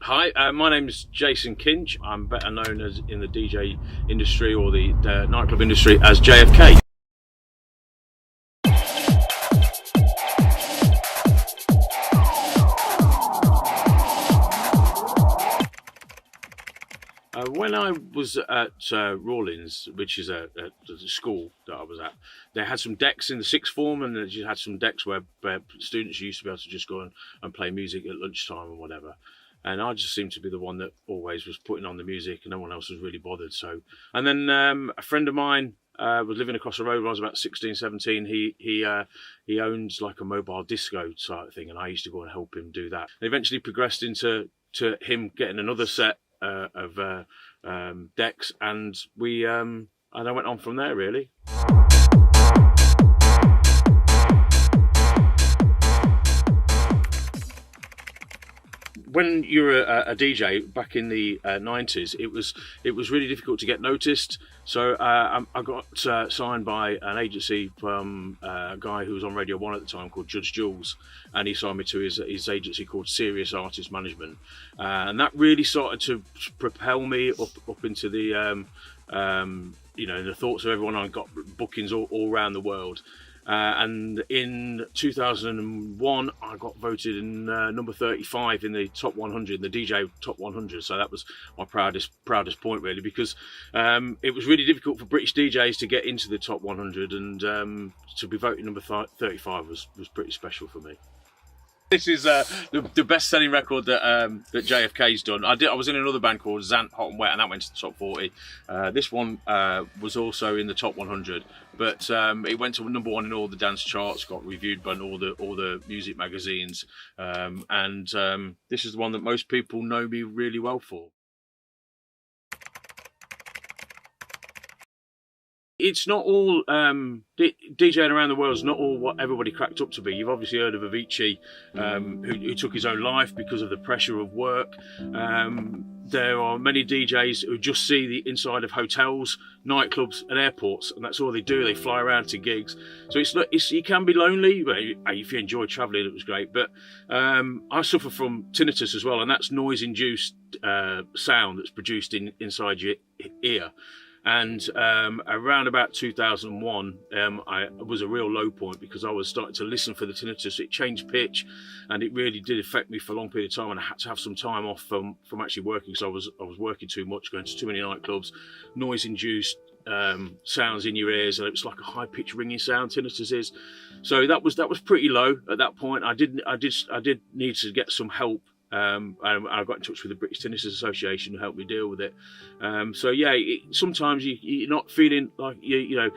Hi, my name is Jason Kinch. I'm better known as in the DJ industry or the nightclub industry as JFK. When I was at Rawlins, which is a school that I was at, they had some decks in the sixth form, and they just had some decks where students used to be able to just go and play music at lunchtime or whatever. And I just seemed to be the one that always was putting on the music, and no one else was really bothered. So, and then a friend of mine was living across the road when I was about 16, 17. He owns like a mobile disco type thing, and I used to go and help him do that. It eventually progressed into him getting another set of decks, and I went on from there really. When you're a DJ back in the 90s, it was really difficult to get noticed. So I got signed by an agency from a guy who was on Radio 1 at the time called Judge Jules, and he signed me to his agency called Serious Artist Management, and that really started to propel me up into the the thoughts of everyone. I got bookings all around the world. And in 2001, I got voted in number 35 in the top 100, the DJ top 100. So that was my proudest point really, because it was really difficult for British DJs to get into the top 100, and to be voted number 35 was pretty special for me. This is the best-selling record that JFK's done. I was in another band called Zant, Hot and Wet, and that went to the top 40. This one was also in the top 100, but it went to number 1 in all the dance charts, got reviewed by all the music magazines, and this is the one that most people know me really well for. It's not all DJing around the world is not all what everybody cracked up to be. You've obviously heard of Avicii, who took his own life because of the pressure of work. There are many DJs who just see the inside of hotels, nightclubs, and airports, and that's all they do. They fly around to gigs, so it can be lonely. But if you enjoy travelling, it was great. But I suffer from tinnitus as well, and that's noise-induced sound that's produced inside your ear. And around about 2001, I was a real low point, because I was starting to listen for the tinnitus. It changed pitch, and it really did affect me for a long period of time. And I had to have some time off from actually working, so I was working too much, going to too many nightclubs, noise-induced sounds in your ears, and it was like a high-pitched ringing sound. Tinnitus is. So that was pretty low at that point. I did need to get some help. And I got in touch with the British Tinnitus Association, who helped me deal with it. So yeah, sometimes you're not feeling like you're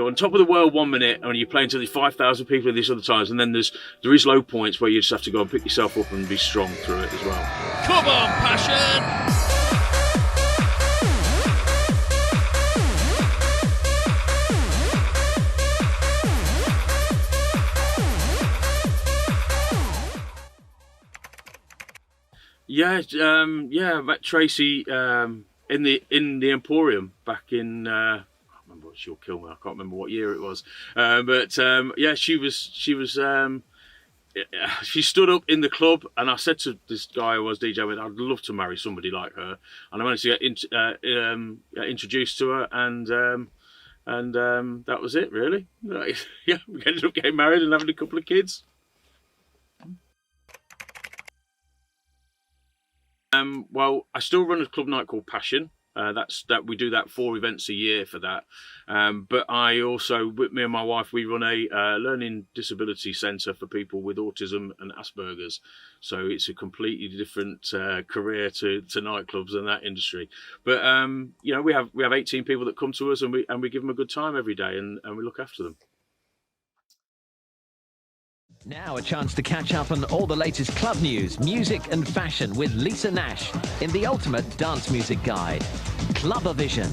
on top of the world one minute, and you're playing to the 5,000 people at these other times, and then there is low points where you just have to go and pick yourself up and be strong through it as well. Come on, Passion! I met Tracy in the Emporium back in I can't remember. She'll kill me. I can't remember what year it was. She stood up in the club, and I said to this guy who was DJing with, I'd love to marry somebody like her. And I managed to get introduced to her, and that was it really. Yeah, we ended up getting married and having a couple of kids. Well, I still run a club night called Passion. We do that 4 events a year for that. But I also, with me and my wife, we run a learning disability centre for people with autism and Asperger's. So it's a completely different career to nightclubs and that industry. But we have 18 people that come to us, and we give them a good time every day, and we look after them. Now a chance to catch up on all the latest club news, music and fashion with Lisa Nash in the ultimate dance music guide, Club-O-Vision.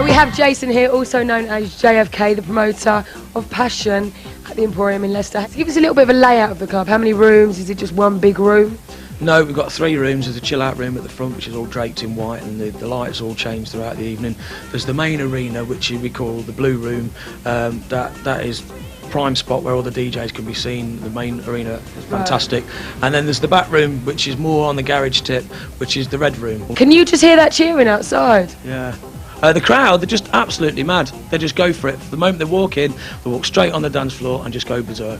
We have Jason here, also known as JFK, the promoter of Passion at the Emporium in Leicester. Give us a little bit of a layout of the club. How many rooms? Is it just one big room? No, we've got 3 rooms. There's a chill-out room at the front, which is all draped in white, and the lights all change throughout the evening. There's the main arena, which we call the Blue Room. That is prime spot where all the DJs can be seen. The main arena is fantastic. And then there's the back room, which is more on the garage tip, which is the red room. Can you just hear that cheering outside? Yeah. The crowd, they're just absolutely mad. They just go for it. The moment they walk in, they walk straight on the dance floor and just go berserk.